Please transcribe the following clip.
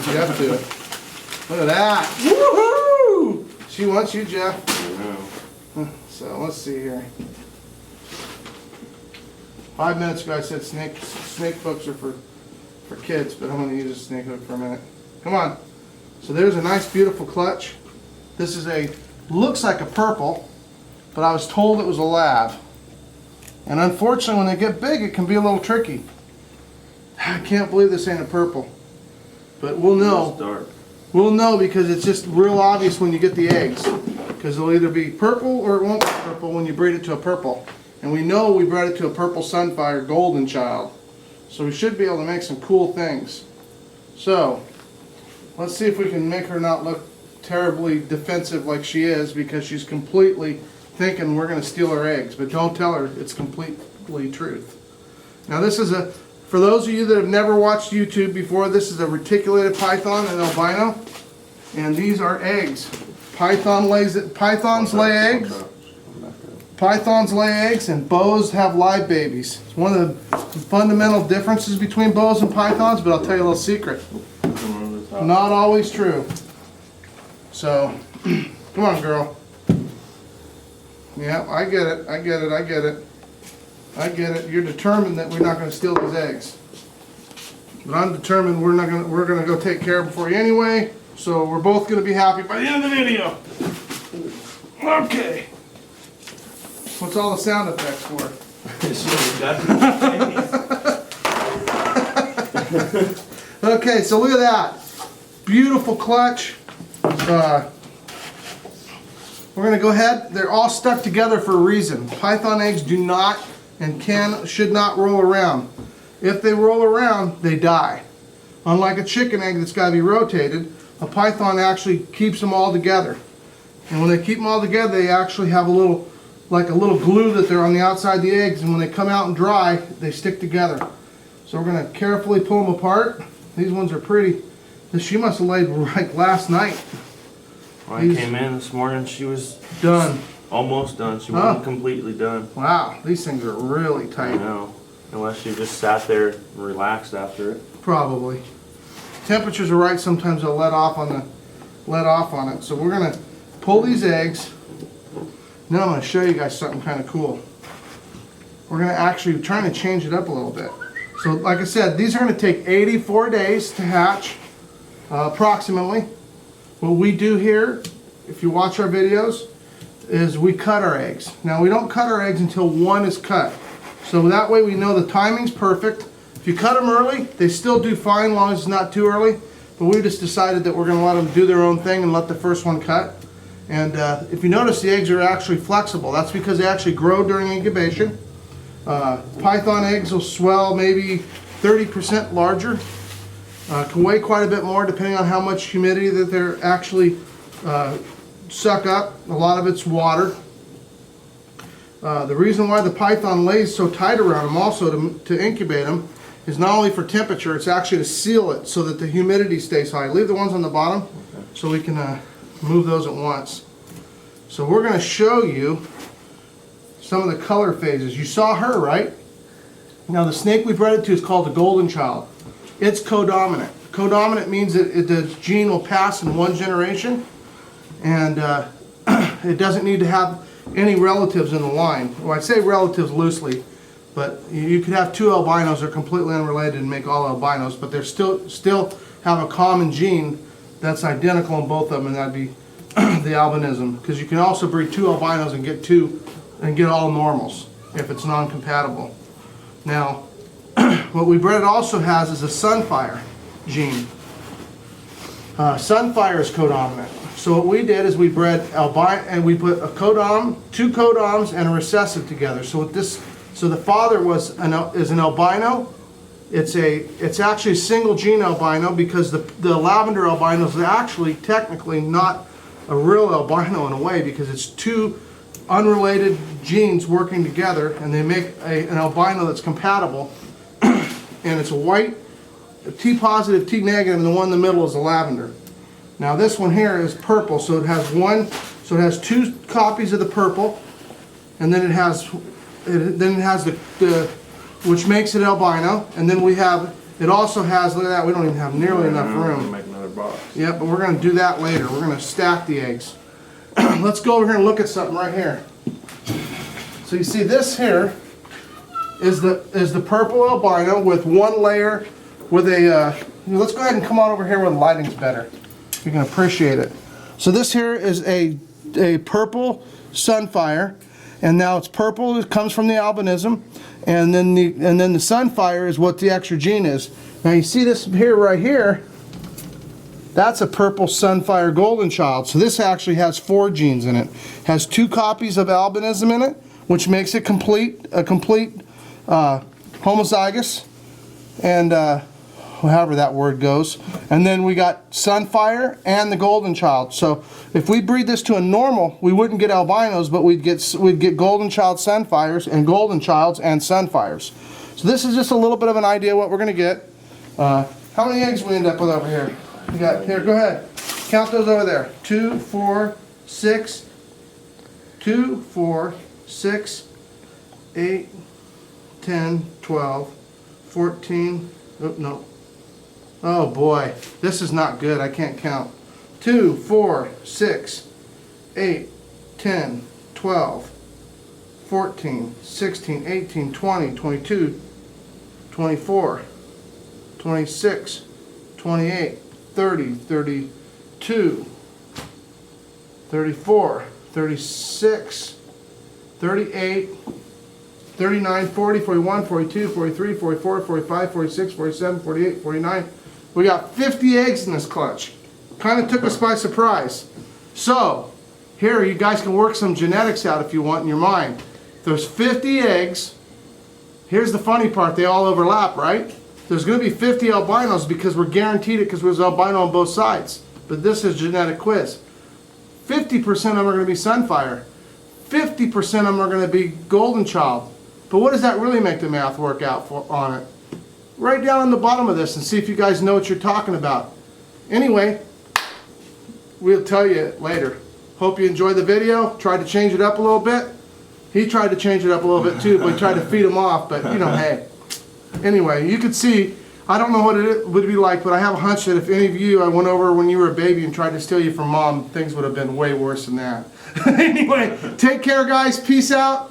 Jeff do it. Look at that. Woohoo! She wants you, Jeff. I know. So let's see here. 5 minutes ago I said snake hooks are for kids, but I'm going to use a snake hook for a minute. Come on. So there's a nice beautiful clutch. This is looks like a purple, but I was told it was a lab. And unfortunately when they get big it can be a little tricky. I can't believe this ain't a purple. But we'll know. It's dark. We'll know because it's just real obvious when you get the eggs. Because it'll either be purple or it won't be purple when you breed it to a purple. And we know we bred it to a purple sunfire golden child. So we should be able to make some cool things. So, let's see if we can make her not look terribly defensive like she is, because she's completely thinking we're going to steal her eggs. But don't tell her it's completely truth. Now this is for those of you that have never watched YouTube before, this is a reticulated python, an albino. And these are eggs. Pythons lay eggs. Pythons lay eggs and boas have live babies. It's one of the fundamental differences between boas and pythons, but I'll tell you a little secret. Not always true. So, come on, girl. Yeah, I get it. I get it. I get it. I get it. You're determined that we're not going to steal these eggs. But I'm determined we're going to go take care of them for you anyway. So we're both going to be happy by the end of the video. Okay. What's all the sound effects for? Okay, so look at that. Beautiful clutch. We're going to go ahead. They're all stuck together for a reason. Python eggs do not and should not roll around. If they roll around, they die. Unlike a chicken egg that's got to be rotated, a python actually keeps them all together. And when they keep them all together, they actually have a little glue that they're on the outside of the eggs, and when they come out and dry, they stick together. So we're going to carefully pull them apart. These ones are pretty. She must have laid like last night. When I came in this morning, she was done. Almost done. She wasn't completely done. Wow, these things are really tight. I know. Unless she just sat there and relaxed after it. Probably. Temperatures are right. Sometimes they'll let off on it. So we're going to pull these eggs. Now I'm going to show you guys something kind of cool. We're going to actually trying to change it up a little bit. So like I said, these are going to take 84 days to hatch, approximately. What we do here, if you watch our videos, is we cut our eggs. Now we don't cut our eggs until one is cut. So that way we know the timing's perfect. If you cut them early, they still do fine as long as it's not too early. But we just decided that we're going to let them do their own thing and let the first one cut. And if you notice, the eggs are actually flexible. That's because they actually grow during incubation. Python eggs will swell maybe 30% larger. Can weigh quite a bit more depending on how much humidity that they're actually suck up. A lot of it's water. The reason why the python lays so tight around them also to incubate them is not only for temperature, it's actually to seal it so that the humidity stays high. Leave the ones on the bottom so we can move those at once. So we're going to show you some of the color phases. You saw her, right? Now the snake we bred it to is called a golden child. It's codominant. Codominant means that the gene will pass in one generation, and it doesn't need to have any relatives in the line. Well, I say relatives loosely, but you could have two albinos that are completely unrelated and make all albinos, but they're still have a common gene that's identical in both of them, and that'd be the albinism. Because you can also breed two albinos and get all normals if it's non-compatible. Now, what we bred also has is a sunfire gene. Sunfire is codominant. So what we did is we bred albino, and we put a codom, two codoms, and a recessive together. So the father is an albino. It's actually a single gene albino, because the lavender albino is actually technically not a real albino in a way, because it's two unrelated genes working together, and they make an albino that's compatible. And it's a white, a T positive, T negative, and the one in the middle is a lavender. Now this one here is purple, so it has two copies of the purple, and then it has the which makes it albino, and then it also has, look at that, we don't even have nearly enough room. box. Yeah, but we're going to do that later. We're going to stack the eggs. Let's go over here and look at something right here. So you see this here is the purple albino with one layer with a, let's go ahead and come on over here where the lighting's better. You can appreciate it. So this here is a purple sunfire, and now it's purple. It comes from the albinism, and then the sunfire is what the extra gene is. Now you see this here right here. That's a purple sunfire golden child. So this actually has 4 genes in it. Has 2 copies of albinism in it, which makes it a complete homozygous, and however that word goes. And then we got sunfire and the golden child. So if we breed this to a normal, we wouldn't get albinos, but we'd get golden child sunfires and golden childs and sunfires. So this is just a little bit of an idea what we're going to get. How many eggs we end up with over here? You got here. Go ahead. Count those over there. 2, 4, 6. 2, 4, 6, 8, 10, 12, 14. Oh, no. Oh boy, this is not good. I can't count. 2, 4, 6, 8, 10, 12, 14, 16, 18, 20, 22, 24, 26, 28, 30, 32, 34, 36, 38, 39, 40, 41, 42, 43, 44, 45, 46, 47, 48, 49. We got 50 eggs in this clutch. Kind of took us by surprise. So, here you guys can work some genetics out if you want in your mind. There's 50 eggs. Here's the funny part, they all overlap, right? There's going to be 50 albinos because we're guaranteed it because there's albino on both sides. But this is genetic quiz. 50% of them are going to be sunfire. 50% of them are going to be golden child. But what does that really make the math work out for on it? Right down on the bottom of this and see if you guys know what you're talking about. Anyway, we'll tell you later. Hope you enjoyed the video. Tried to change it up a little bit. He tried to change it up a little bit too, but he tried to feed him off, but you know, hey. Anyway, you could see, I don't know what it would be like, but I have a hunch that if any of you, I went over when you were a baby and tried to steal you from mom, things would have been way worse than that. Anyway, take care guys. Peace out.